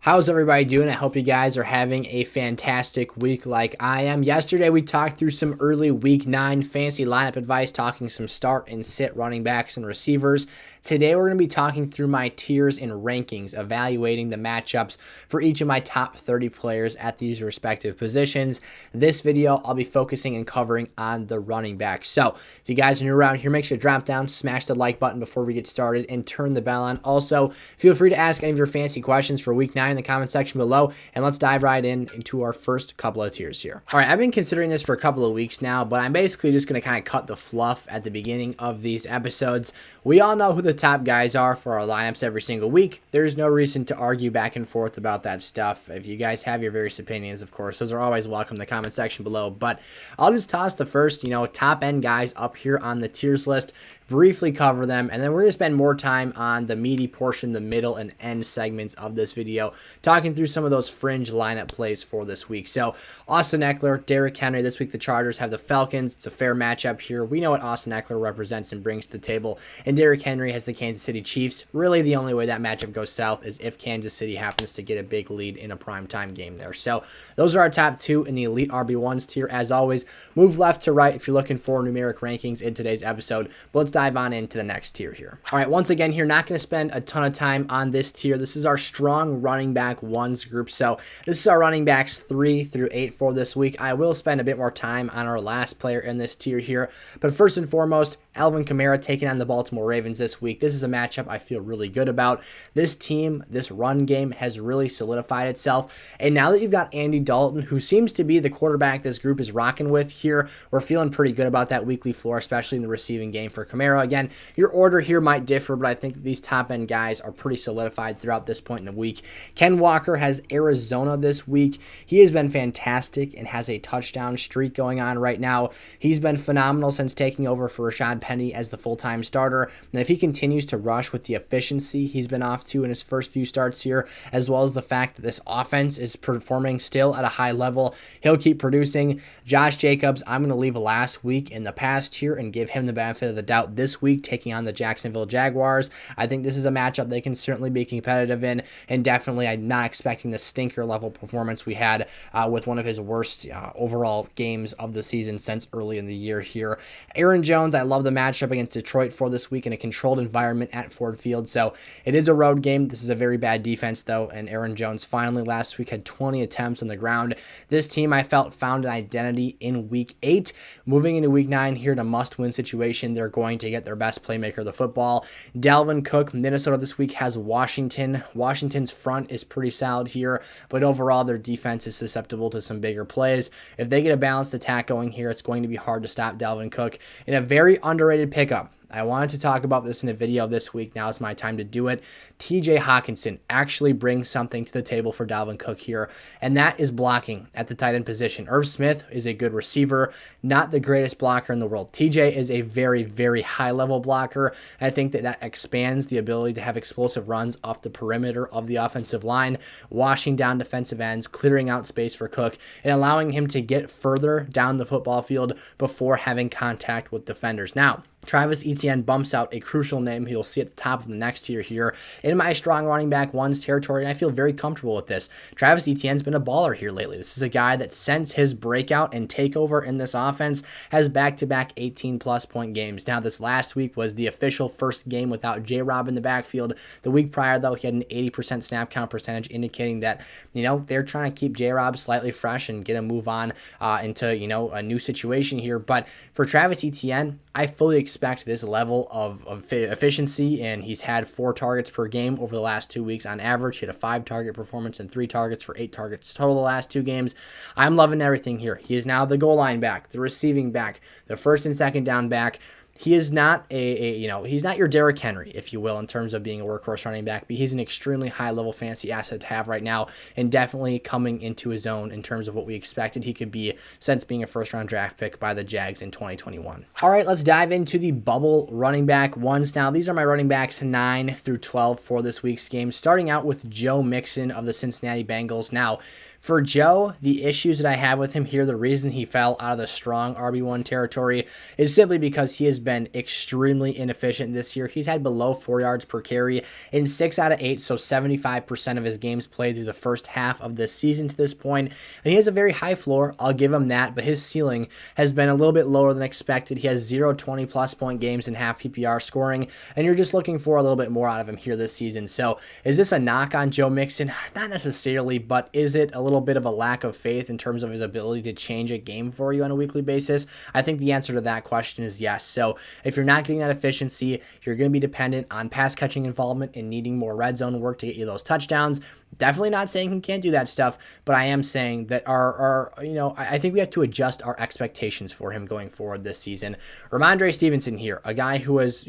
How's everybody doing? I hope you guys are having a fantastic week like I am. Yesterday, we talked through some early week 9 fantasy lineup advice, talking some start and sit running backs and receivers. Today, we're going to be talking through my tiers and rankings, evaluating the matchups for each of my top 30 players at these respective positions. This video, I'll be focusing and covering on the running backs. So, if you guys are new around here, make sure to drop down, smash the like button before we get started, and turn the bell on. Also, feel free to ask any of your fantasy questions for week 9 in the comment section below, and let's dive right into our first couple of tiers here. All right, I've been considering this for a couple of weeks now, but I'm basically just going to kind of cut the fluff at the beginning of these episodes. We all know who the top guys are for our lineups every single week. There's no reason to argue back and forth about that stuff. If you guys have your various opinions, of course, those are always welcome in the comment section below, but I'll just toss the first, top end guys up here on the tiers list, briefly cover them, and then we're going to spend more time on the meaty portion, the middle and end segments of this video, talking through some of those fringe lineup plays for this week. So Austin Eckler, Derrick Henry. This week the Chargers have the Falcons. It's a fair matchup here. We know what Austin Eckler represents and brings to the table, and Derrick Henry has the Kansas City Chiefs. Really the only way that matchup goes south is if Kansas City happens to get a big lead in a primetime game there. So those are our top two in the Elite RB1s tier. As always, move left to right if you're looking for numeric rankings in today's episode, but let's dive on into the next tier here. All right, once again here, not going to spend a ton of time on this tier. This is our strong running back ones group. So this is our running backs 3 through 8 for this week. I will spend a bit more time on our last player in this tier here, but first and foremost, Alvin Kamara taking on the Baltimore Ravens this week. This is a matchup I feel really good about. This team, this run game has really solidified itself, and now that you've got Andy Dalton, who seems to be the quarterback this group is rocking with here, we're feeling pretty good about that weekly floor, especially in the receiving game for Kamara. Again, your order here might differ, but I think that these top-end guys are pretty solidified throughout this point in the week. Ken Walker has Arizona this week. He has been fantastic and has a touchdown streak going on right now. He's been phenomenal since taking over for Rashad Penny as the full-time starter, and if he continues to rush with the efficiency he's been off to in his first few starts here, as well as the fact that this offense is performing still at a high level, he'll keep producing. Josh Jacobs, I'm going to leave last week in the past here and give him the benefit of the doubt this week, taking on the Jacksonville Jaguars. I think this is a matchup they can certainly be competitive in, and definitely I'm not expecting the stinker level performance we had with one of his worst overall games of the season since early in the year here. Aaron Jones, I love the matchup against Detroit for this week in a controlled environment at Ford Field, so it is a road game. This is a very bad defense though, and Aaron Jones finally last week had 20 attempts on the ground. This team I felt found an identity in week 8. Moving into week 9 here in a must-win situation, they're going to get their best playmaker of the football. Dalvin Cook, Minnesota this week has Washington. Washington's front is pretty solid here, but overall their defense is susceptible to some bigger plays. If they get a balanced attack going here, it's going to be hard to stop Dalvin Cook in a very underrated pickup. I wanted to talk about this in a video this week. Now is my time to do it. TJ Hawkinson actually brings something to the table for Dalvin Cook here, and that is blocking at the tight end position. Irv Smith is a good receiver, not the greatest blocker in the world. TJ is a very, very high-level blocker. I think that expands the ability to have explosive runs off the perimeter of the offensive line, washing down defensive ends, clearing out space for Cook, and allowing him to get further down the football field before having contact with defenders. Now, Travis Etienne bumps out a crucial name you'll see at the top of the next tier here in my strong running back ones territory, and I feel very comfortable with this. Travis Etienne's been a baller here lately. This is a guy that since his breakout and takeover in this offense has back-to-back 18-plus point games. Now, this last week was the official first game without J-Rob in the backfield. The week prior, though, he had an 80% snap count percentage, indicating that, they're trying to keep J-Rob slightly fresh and get him move on into, a new situation here. But for Travis Etienne, I fully expect this level of efficiency, and he's had 4 targets per game over the last 2 weeks on average. He had a 5-target performance and 3 targets for 8 targets total the last 2 games. I'm loving everything here. He is now the goal line back, the receiving back, the first and second down back. He is not he's not your Derrick Henry, if you will, in terms of being a workhorse running back, but he's an extremely high-level fantasy asset to have right now, and definitely coming into his own in terms of what we expected he could be since being a first-round draft pick by the Jags in 2021. All right, let's dive into the bubble running back ones now. These are my running backs 9 through 12 for this week's game, starting out with Joe Mixon of the Cincinnati Bengals. Now, for Joe, the issues that I have with him here, the reason he fell out of the strong RB1 territory is simply because he has been extremely inefficient this year. He's had below 4 yards per carry in 6 out of 8, so 75% of his games played through the first half of this season to this point. And he has a very high floor, I'll give him that, but his ceiling has been a little bit lower than expected. He has 0 20-plus point games in half PPR scoring, and you're just looking for a little bit more out of him here this season. So is this a knock on Joe Mixon? Not necessarily, but is it a little bit of a lack of faith in terms of his ability to change a game for you on a weekly basis? I think the answer to that question is yes. So if you're not getting that efficiency, you're going to be dependent on pass catching involvement and needing more red zone work to get you those touchdowns. Definitely not saying he can't do that stuff, but I am saying that I think we have to adjust our expectations for him going forward this season. Ramondre Stevenson here, a guy who has,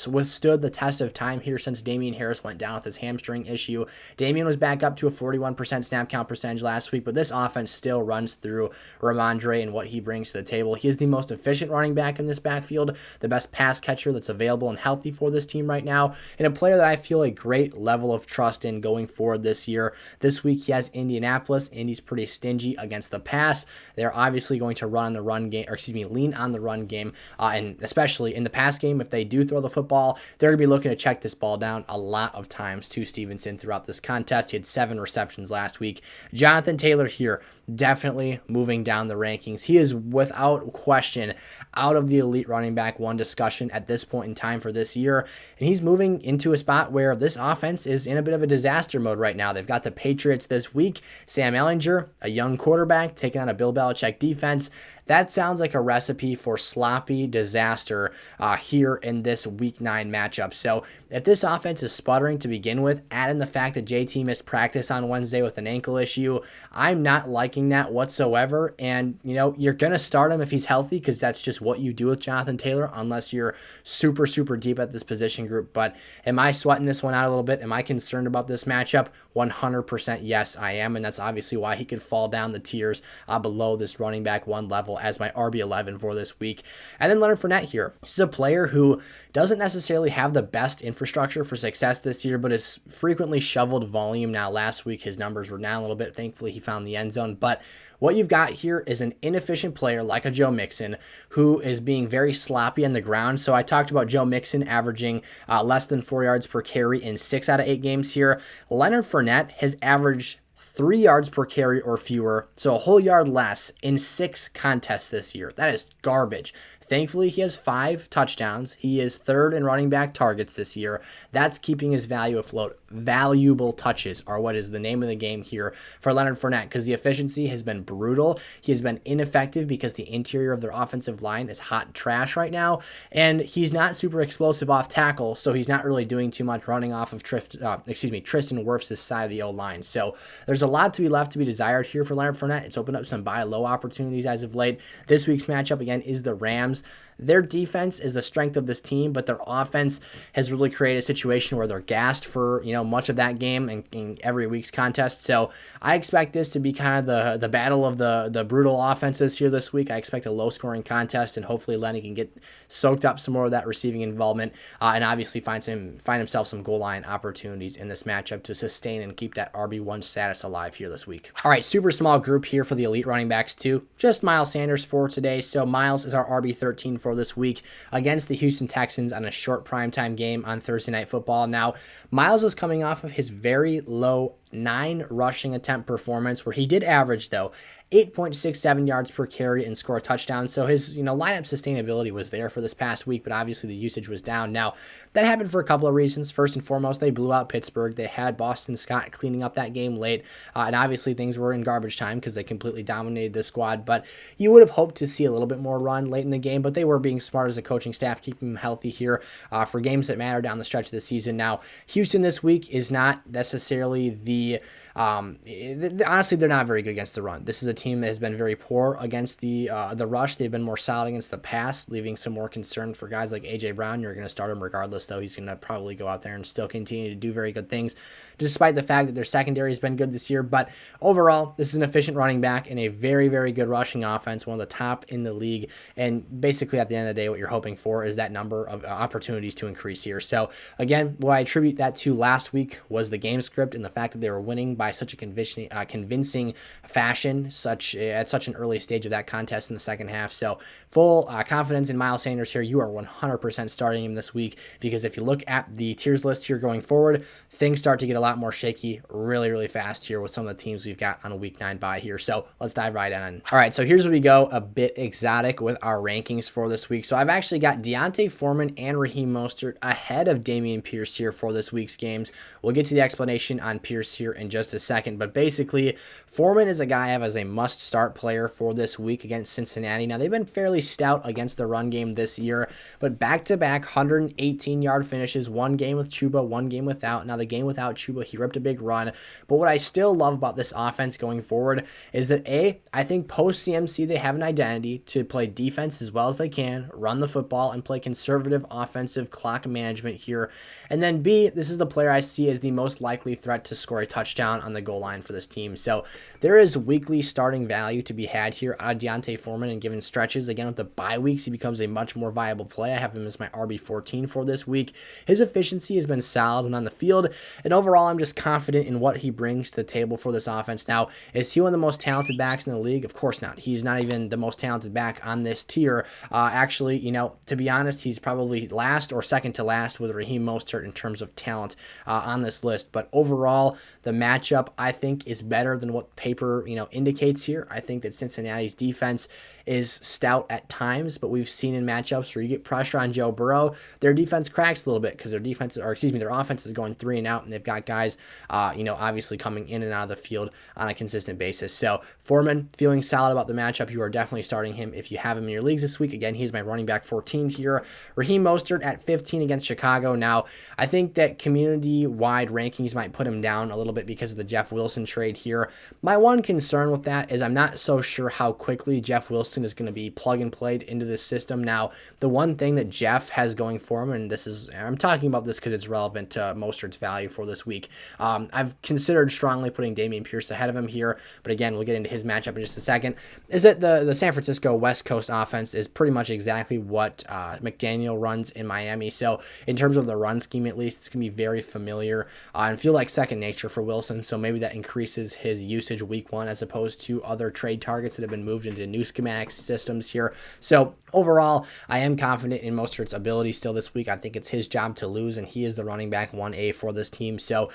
withstood the test of time here since Damian Harris went down with his hamstring issue. Damian was back up to a 41% snap count percentage last week, but this offense still runs through Ramondre and what he brings to the table. He is the most efficient running back in this backfield, the best pass catcher that's available and healthy for this team right now, and a player that I feel a great level of trust in going forward this year. This week he has Indianapolis. Indy's pretty stingy against the pass. They're obviously going to lean on the run game, and especially in the pass game, if they do throw the football, they're going to be looking to check this ball down a lot of times to Stevenson throughout this contest. He had 7 receptions last week. Jonathan Taylor here, definitely moving down the rankings. He is without question out of the elite running back one discussion at this point in time for this year, and he's moving into a spot where this offense is in a bit of a disaster mode right now. They've got the Patriots this week. Sam Ehlinger, a young quarterback, taking on a Bill Belichick defense. That sounds like a recipe for sloppy disaster here in this Week 9 matchup. So if this offense is sputtering to begin with, add in the fact that JT missed practice on Wednesday with an ankle issue, I'm not liking that whatsoever. And, you're going to start him if he's healthy because that's just what you do with Jonathan Taylor unless you're super, super deep at this position group. But am I sweating this one out a little bit? Am I concerned about this matchup? 100% yes, I am. And that's obviously why he could fall down the tiers below this running back one level as my RB11 for this week. And then Leonard Fournette here. This is a player who doesn't necessarily have the best infrastructure for success this year, but is frequently shoveled volume. Now, last week, his numbers were down a little bit. Thankfully, he found the end zone. But what you've got here is an inefficient player like a Joe Mixon who is being very sloppy on the ground. So I talked about Joe Mixon averaging less than 4 yards per carry in 6 out of 8 games here. Leonard Fournette has averaged 3 yards per carry or fewer, so a whole yard less in 6 contests this year. That is garbage. Thankfully, he has 5 touchdowns. He is 3rd in running back targets this year. That's keeping his value afloat. Valuable touches are what is the name of the game here for Leonard Fournette because the efficiency has been brutal. He has been ineffective because the interior of their offensive line is hot trash right now, and he's not super explosive off tackle, so he's not really doing too much running off of Tristan Wirfs' side of the O-line. So there's a lot to be left to be desired here for Leonard Fournette. It's opened up some buy low opportunities as of late. This week's matchup, again, is the Rams. Their defense is the strength of this team, but their offense has really created a situation where they're gassed for much of that game and in every week's contest. So I expect this to be kind of the battle of the brutal offenses here this week. I expect a low-scoring contest, and hopefully Lenny can get soaked up some more of that receiving involvement and obviously find himself some goal line opportunities in this matchup to sustain and keep that RB1 status alive here this week. All right, super small group here for the elite running backs too. Just Miles Sanders for today. So Miles is our RB13 for this week against the Houston Texans on a short primetime game on Thursday Night Football. Now, Miles is coming off of his very low 9 rushing attempt performance where he did average, though, 8.67 yards per carry and score a touchdown. So his, lineup sustainability was there for this past week, but obviously the usage was down. Now, that happened for a couple of reasons. First and foremost, they blew out Pittsburgh. They had Boston Scott cleaning up that game late, and obviously things were in garbage time because they completely dominated the squad. But you would have hoped to see a little bit more run late in the game, but they were being smart as a coaching staff, keeping him healthy here for games that matter down the stretch of the season. Now, Houston this week is not necessarily honestly, they're not very good against the run. This is a team that has been very poor against the rush. They've been more solid against the pass, leaving some more concern for guys like A.J. Brown. You're going to start him regardless, though. He's going to probably go out there and still continue to do very good things, despite the fact that their secondary has been good this year. But overall, this is an efficient running back and a very, very good rushing offense, one of the top in the league. And basically, at the end of the day, what you're hoping for is that number of opportunities to increase here. So, again, what I attribute that to last week was the game script and the fact that they they were winning by such a convincing fashion, at such an early stage of that contest in the second half. So full confidence in Miles Sanders here. You are 100% starting him this week, because if you look at the tiers list here going forward, things start to get a lot more shaky really, really fast here with some of the teams we've got on a week 9 bye here. So let's dive right in. All right, so here's where we go a bit exotic with our rankings for this week. So I've actually got Deontay Foreman and Raheem Mostert ahead of Dameon Pierce here for this week's games. We'll get to the explanation on Pierce here in just a second, but basically Foreman is a guy I have as a must-start player for this week against Cincinnati. Now, they've been fairly stout against the run game this year, but back-to-back 118-yard finishes, one game with Chuba, one game without. Now, the game without Chuba, he ripped a big run, but what I still love about this offense going forward is that, I think post-CMC, they have an identity to play defense as well as they can, run the football, and play conservative offensive clock management here. And then B, this is the player I see as the most likely threat to score a touchdown on the goal line for this team. So there is weekly starting value to be had here on Deontay Foreman, and given stretches, again, with the bye weeks, he becomes a much more viable play. I have him as my RB14 for this week. His efficiency has been solid when on the field, and overall, I'm just confident in what he brings to the table for this offense. Now, is he one of the most talented backs in the league? Of course not. He's not even the most talented back on this tier. Actually, to be honest, he's probably last or second to last with Raheem Mostert in terms of talent on this list. But overall, the matchup, I think, is better than what paper, indicates here. I think that Cincinnati's defense is stout at times, but we've seen in matchups where you get pressure on Joe Burrow, their defense cracks a little bit because their offense is going 3 and out, and they've got guys, obviously coming in and out of the field on a consistent basis. So Foreman, feeling solid about the matchup. You are definitely starting him if you have him in your leagues this week. Again, he's my running back 14 here. Raheem Mostert at 15 against Chicago. Now, I think that community-wide rankings might put him down a little bit because of the Jeff Wilson trade here. My one concern with that is I'm not so sure how quickly Jeff Wilson is going to be plug and played into this system. Now, the one thing that Jeff has going for him, and I'm talking about this because it's relevant to Mostert's value for this week. I've considered strongly putting Dameon Pierce ahead of him here, but again, we'll get into his matchup in just a second. Is that the San Francisco West Coast offense is pretty much exactly what McDaniel runs in Miami. So in terms of the run scheme, at least, it's going to be very familiar and feel like second nature for Wilson. So maybe that increases his usage week 1 as opposed to other trade targets that have been moved into new schematic systems here. So overall, I am confident in Mostert's ability still this week. I think it's his job to lose, and he is the running back 1A for this team. So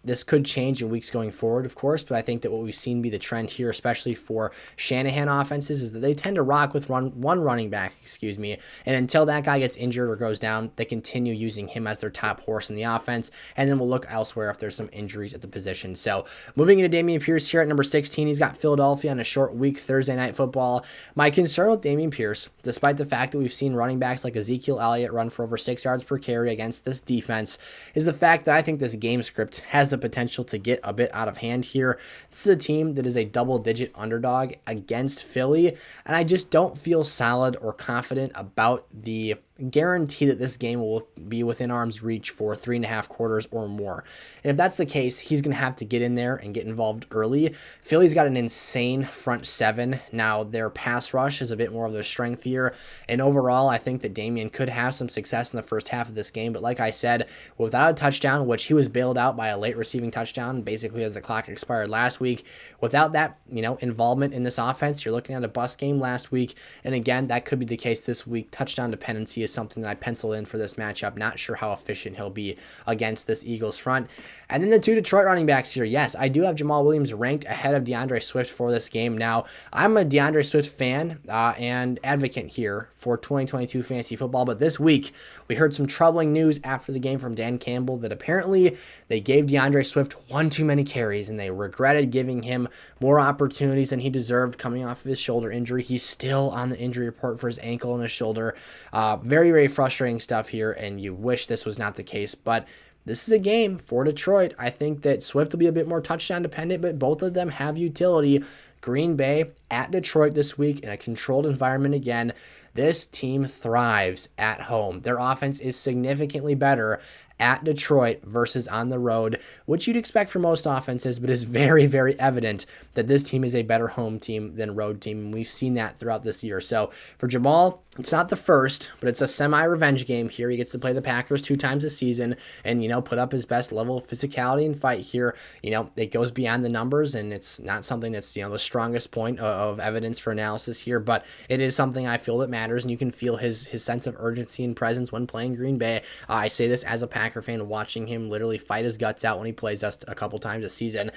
this could change in weeks going forward, of course, but I think that what we've seen be the trend here, especially for Shanahan offenses, is that they tend to rock with one running back, and until that guy gets injured or goes down, they continue using him as their top horse in the offense, and then we'll look elsewhere if there's some injuries at the position. So moving into Dameon Pierce here at number 16, he's got Philadelphia on a short week, Thursday Night Football. My concern with Dameon Pierce, despite the fact that we've seen running backs like Ezekiel Elliott run for over 6 yards per carry against this defense, is the fact that I think this game script has the potential to get a bit out of hand here. This is a team that is a double-digit underdog against Philly, and I just don't feel solid or confident about the guarantee that this game will be within arm's reach for 3.5 quarters or more. And if that's the case, he's going to have to get in there and get involved early. Philly's got an insane front 7. Now, their pass rush is a bit more of their strength here. And overall, I think that Dameon could have some success in the first half of this game. But like I said, without a touchdown, which he was bailed out by a late receiving touchdown, basically as the clock expired last week, without that, involvement in this offense, you're looking at a bust game last week. And again, that could be the case this week. Touchdown dependency is something that I pencil in for this matchup. Not sure how efficient he'll be against this Eagles front. And then the 2 Detroit running backs here. Yes, I do have Jamal Williams ranked ahead of DeAndre Swift for this game. Now, I'm a DeAndre Swift fan and advocate here for 2022 fantasy football, but this week we heard some troubling news after the game from Dan Campbell that apparently they gave DeAndre Swift one too many carries and they regretted giving him more opportunities than he deserved coming off of his shoulder injury. He's still on the injury report for his ankle and his shoulder. Very, very frustrating stuff here, and you wish this was not the case, but this is a game for Detroit. I think that Swift will be a bit more touchdown dependent, but both of them have utility. Green Bay at Detroit this week in a controlled environment again. This team thrives at home. Their offense is significantly better at Detroit versus on the road, which you'd expect from most offenses, but it's very, very evident that this team is a better home team than road team, and we've seen that throughout this year. So for Jamal, it's not the first, but it's a semi-revenge game here. He gets to play the Packers 2 times this season and, put up his best level of physicality and fight here. It goes beyond the numbers, and it's not something that's, the strongest point of evidence for analysis here, but it is something I feel that matters, and you can feel his sense of urgency and presence when playing Green Bay. I say this as a Packer fan, watching him literally fight his guts out when he plays us a couple times a season.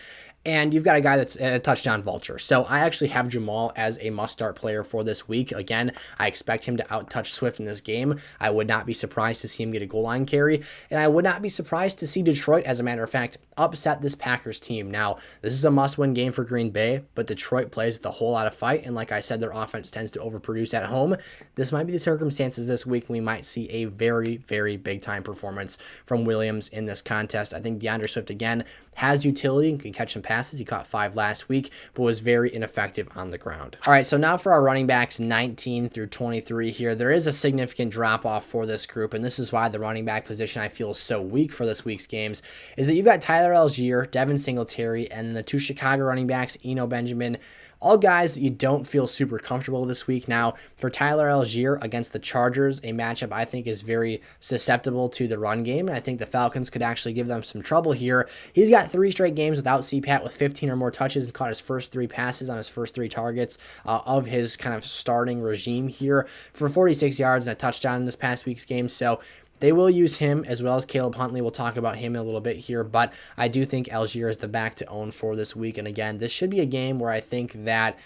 And you've got a guy that's a touchdown vulture. So I actually have Jamal as a must-start player for this week. Again, I expect him to out-touch Swift in this game. I would not be surprised to see him get a goal line carry. And I would not be surprised to see Detroit, as a matter of fact, upset this Packers team. Now, this is a must-win game for Green Bay, but Detroit plays with a whole lot of fight. And like I said, their offense tends to overproduce at home. This might be the circumstances this week. We might see a very, very big-time performance from Williams in this contest. I think DeAndre Swift, again, has utility and can catch some passes. He caught 5 last week, but was very ineffective on the ground. All right, so now for our running backs 19 through 23 here. There is a significant drop-off for this group, and this is why the running back position I feel is so weak for this week's games, is that you've got Tyler Algier, Devin Singletary, and then the 2 Chicago running backs, Eno Benjamin, all guys that you don't feel super comfortable this week. Now, for Tyler Algier against the Chargers, a matchup I think is very susceptible to the run game, and I think the Falcons could actually give them some trouble here. He's got 3 straight games without CPAT with 15 or more touches and caught his first 3 passes on his first 3 targets of his kind of starting regime here for 46 yards and a touchdown in this past week's game. So they will use him as well as Caleb Huntley. We'll talk about him in a little bit here, but I do think Algier is the back to own for this week. And again, this should be a game where I think that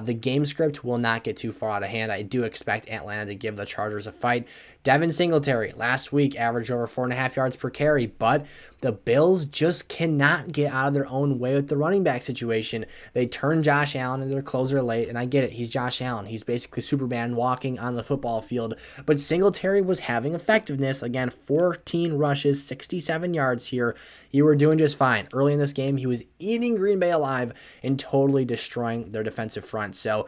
the game script will not get too far out of hand. I do expect Atlanta to give the Chargers a fight. Devin Singletary, last week, averaged over 4.5 yards per carry, but the Bills just cannot get out of their own way with the running back situation. They turn Josh Allen into their closer late, and I get it. He's Josh Allen. He's basically Superman walking on the football field, but Singletary was having effectiveness. Again, 14 rushes, 67 yards here. You were doing just fine. Early in this game, he was eating Green Bay alive and totally destroying their defensive front. So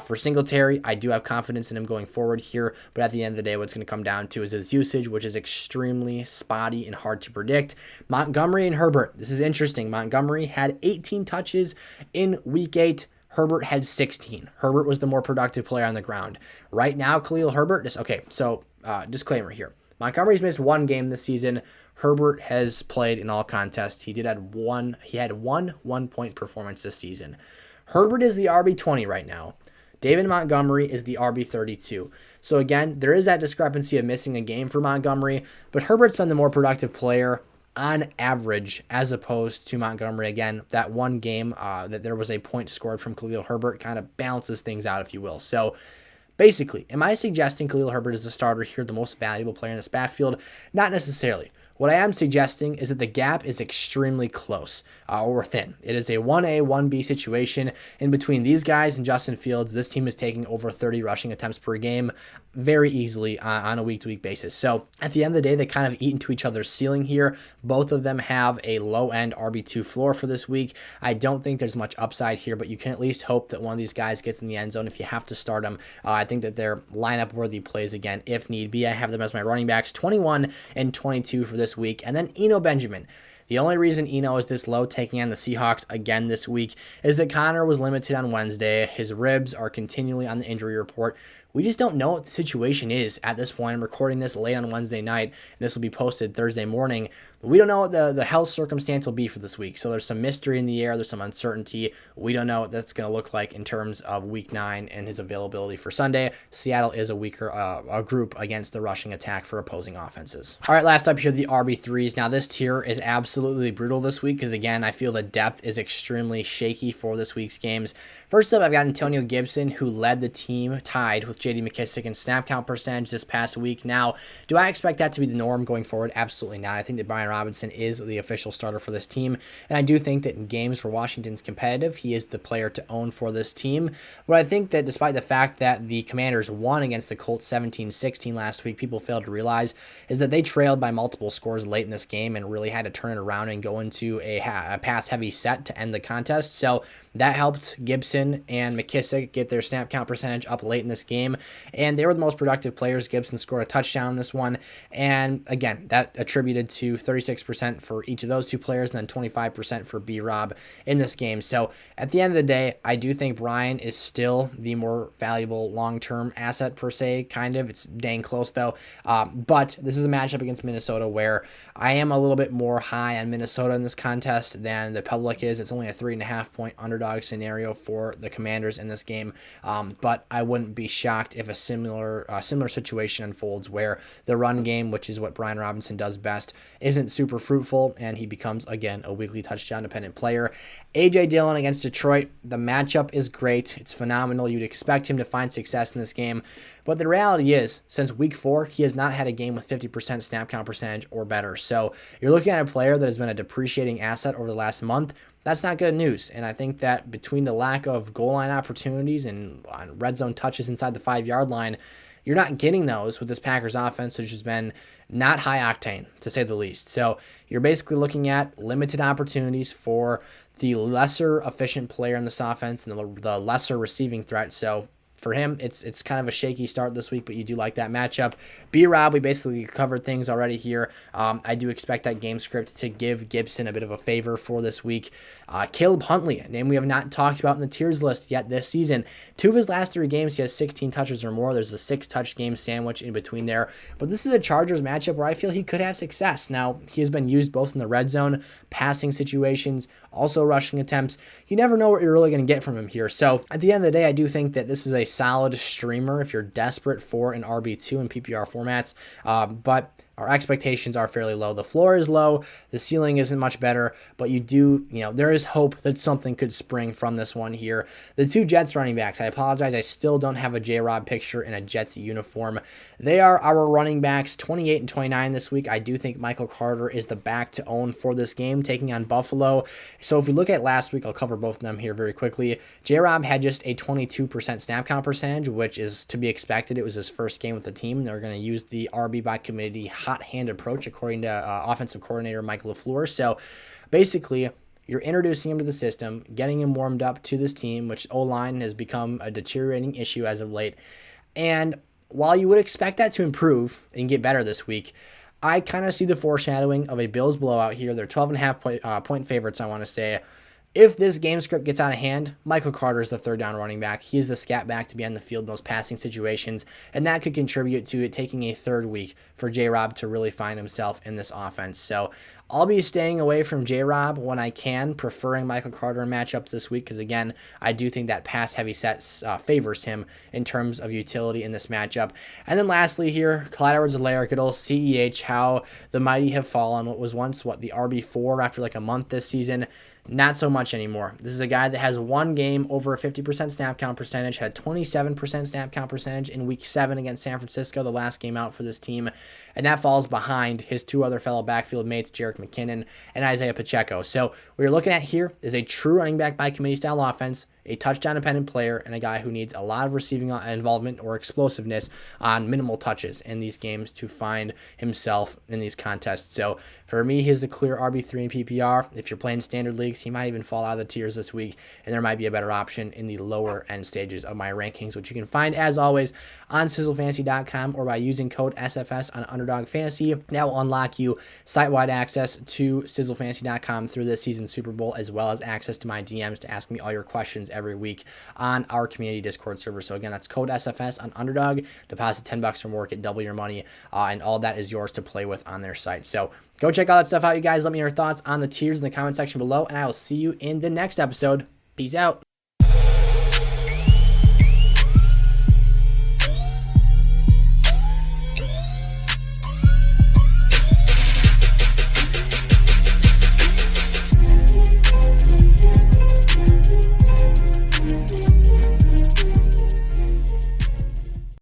for Singletary, I do have confidence in him going forward here, but at the end of the day, what's going to come down to is his usage, which is extremely spotty and hard to predict. Montgomery and Herbert. This is interesting. Montgomery had 18 touches in week 8. Herbert had 16. Herbert was the more productive player on the ground. Right now, Khalil Herbert, disclaimer here. Montgomery's missed 1 game this season. Herbert has played in all contests. He had one 1-point performance this season. Herbert is the RB20 right now. David Montgomery is the RB32. So again, there is that discrepancy of missing a game for Montgomery, but Herbert's been the more productive player on average as opposed to Montgomery. Again, that 1 game that there was a point scored from Khalil Herbert kind of balances things out, if you will. So basically, am I suggesting Khalil Herbert is the starter here, the most valuable player in this backfield? Not necessarily. What I am suggesting is that the gap is extremely close or thin. It is a 1A, 1B situation. In between these guys and Justin Fields, this team is taking over 30 rushing attempts per game very easily on a week-to-week basis. So at the end of the day, they kind of eat into each other's ceiling here. Both of them have a low-end RB2 floor for this week. I don't think there's much upside here, but you can at least hope that one of these guys gets in the end zone if you have to start them. I think that they're lineup-worthy plays again if need be. I have them as my running backs, 21 and 22 for this week. And then Eno Benjamin. The only reason Eno is this low taking on the Seahawks again this week is that Connor was limited on Wednesday. His ribs are continually on the injury report. We just don't know what the situation is at this point. I'm recording this late on Wednesday night, and this will be posted Thursday morning. We don't know what the health circumstance will be for this week. So there's some mystery in the air. There's some uncertainty. We don't know what that's going to look like in terms of week 9 and his availability for Sunday. Seattle is a weaker group against the rushing attack for opposing offenses. All right, last up here, the RB3s. Now this tier is absolutely brutal this week because, again, I feel the depth is extremely shaky for this week's games. First up, I've got Antonio Gibson, who led the team tied with J.D. McKissic in snap count percentage this past week. Now, do I expect that to be the norm going forward? Absolutely not. I think that Brian Robinson is the official starter for this team, and I do think that in games where Washington's competitive, he is the player to own for this team. But I think that despite the fact that the Commanders won against the Colts 17-16 last week, people failed to realize is that they trailed by multiple scores late in this game and really had to turn it around and go into a pass-heavy set to end the contest. So that helped Gibson and McKissick get their snap count percentage up late in this game, and they were the most productive players. Gibson scored a touchdown in this one, and again, that attributed to 36% for each of those two players, and then 25% for B-Rob in this game. So at the end of the day, I do think Brian is still the more valuable long-term asset per se, kind of. It's dang close though, but this is a matchup against Minnesota where I am a little bit more high on Minnesota in this contest than the public is. It's only a 3.5-point underdog scenario for the Commanders in this game, but I wouldn't be shocked if a similar situation unfolds where the run game, which is what Brian Robinson does best, isn't super fruitful, and he becomes, again, a weekly touchdown-dependent player. A.J. Dillon against Detroit, the matchup is great. It's phenomenal. You'd expect him to find success in this game, but the reality is, since week 4, he has not had a game with 50% snap count percentage or better. So you're looking at a player that has been a depreciating asset over the last month. That's not good news, and I think that between the lack of goal line opportunities and red zone touches inside the 5-yard line, you're not getting those with this Packers offense, which has been not high octane, to say the least. So you're basically looking at limited opportunities for the lesser efficient player in this offense and the lesser receiving threat. So for him, it's kind of a shaky start this week, but you do like that matchup. B-Rob, we basically covered things already here. I do expect that game script to give Gibson a bit of a favor for this week. Caleb Huntley, a name we have not talked about in the tiers list yet this season. 2 of his last 3 games, he has 16 touches or more. There's a 6-touch game sandwich in between there. But this is a Chargers matchup where I feel he could have success. Now, he has been used both in the red zone, passing situations, also rushing attempts. You never know what you're really going to get from him here. So at the end of the day, I do think that this is a solid streamer if you're desperate for an RB2 in PPR formats. But our expectations are fairly low. The floor is low. The ceiling isn't much better, but there is hope that something could spring from this one here. The 2 Jets running backs, I apologize, I still don't have a J-Rob picture in a Jets uniform. They are our running backs, 28 and 29 this week. I do think Michael Carter is the back to own for this game, taking on Buffalo. So if we look at last week, I'll cover both of them here very quickly. J-Rob had just a 22% snap count percentage, which is to be expected. It was his first game with the team. They're going to use the RB by committee hot hand approach, according to offensive coordinator Mike LaFleur. So basically, you're introducing him to the system, getting him warmed up to this team, which O-line has become a deteriorating issue as of late. And while you would expect that to improve and get better this week, I kind of see the foreshadowing of a Bills blowout here. They're 12.5 point favorites, I want to say. If this game script gets out of hand, Michael Carter is the third down running back. He is the scat back to be on the field in those passing situations, and that could contribute to it taking a third week for J-Rob to really find himself in this offense. So I'll be staying away from J-Rob when I can, preferring Michael Carter in matchups this week because, again, I do think that pass-heavy set favors him in terms of utility in this matchup. And then lastly here, Clyde Edwards-Helaire, good old CEH, how the mighty have fallen. What was once, the RB4 after like a month this season, not so much anymore. This is a guy that has one game over a 50% snap count percentage, had 27% snap count percentage in week 7 against San Francisco, the last game out for this team, and that falls behind his 2 other fellow backfield mates, Jerick McKinnon and Isaiah Pacheco. So what you're looking at here is a true running back by committee style offense, a touchdown-dependent player, and a guy who needs a lot of receiving involvement or explosiveness on minimal touches in these games to find himself in these contests. So for me, he's a clear RB3 in PPR. If you're playing standard leagues, he might even fall out of the tiers this week, and there might be a better option in the lower end stages of my rankings, which you can find, as always, on sizzlefantasy.com or by using code SFS on Underdog Fantasy. That will unlock you site-wide access to sizzlefantasy.com through this season's Super Bowl, as well as access to my DMs to ask me all your questions every week on our community Discord server. So again, that's code SFS on Underdog. Deposit $10 or more, get double your money, and all that is yours to play with on their site. So go check all that stuff out, you guys. Let me know your thoughts on the tiers in the comment section below, and I will see you in the next episode. Peace out.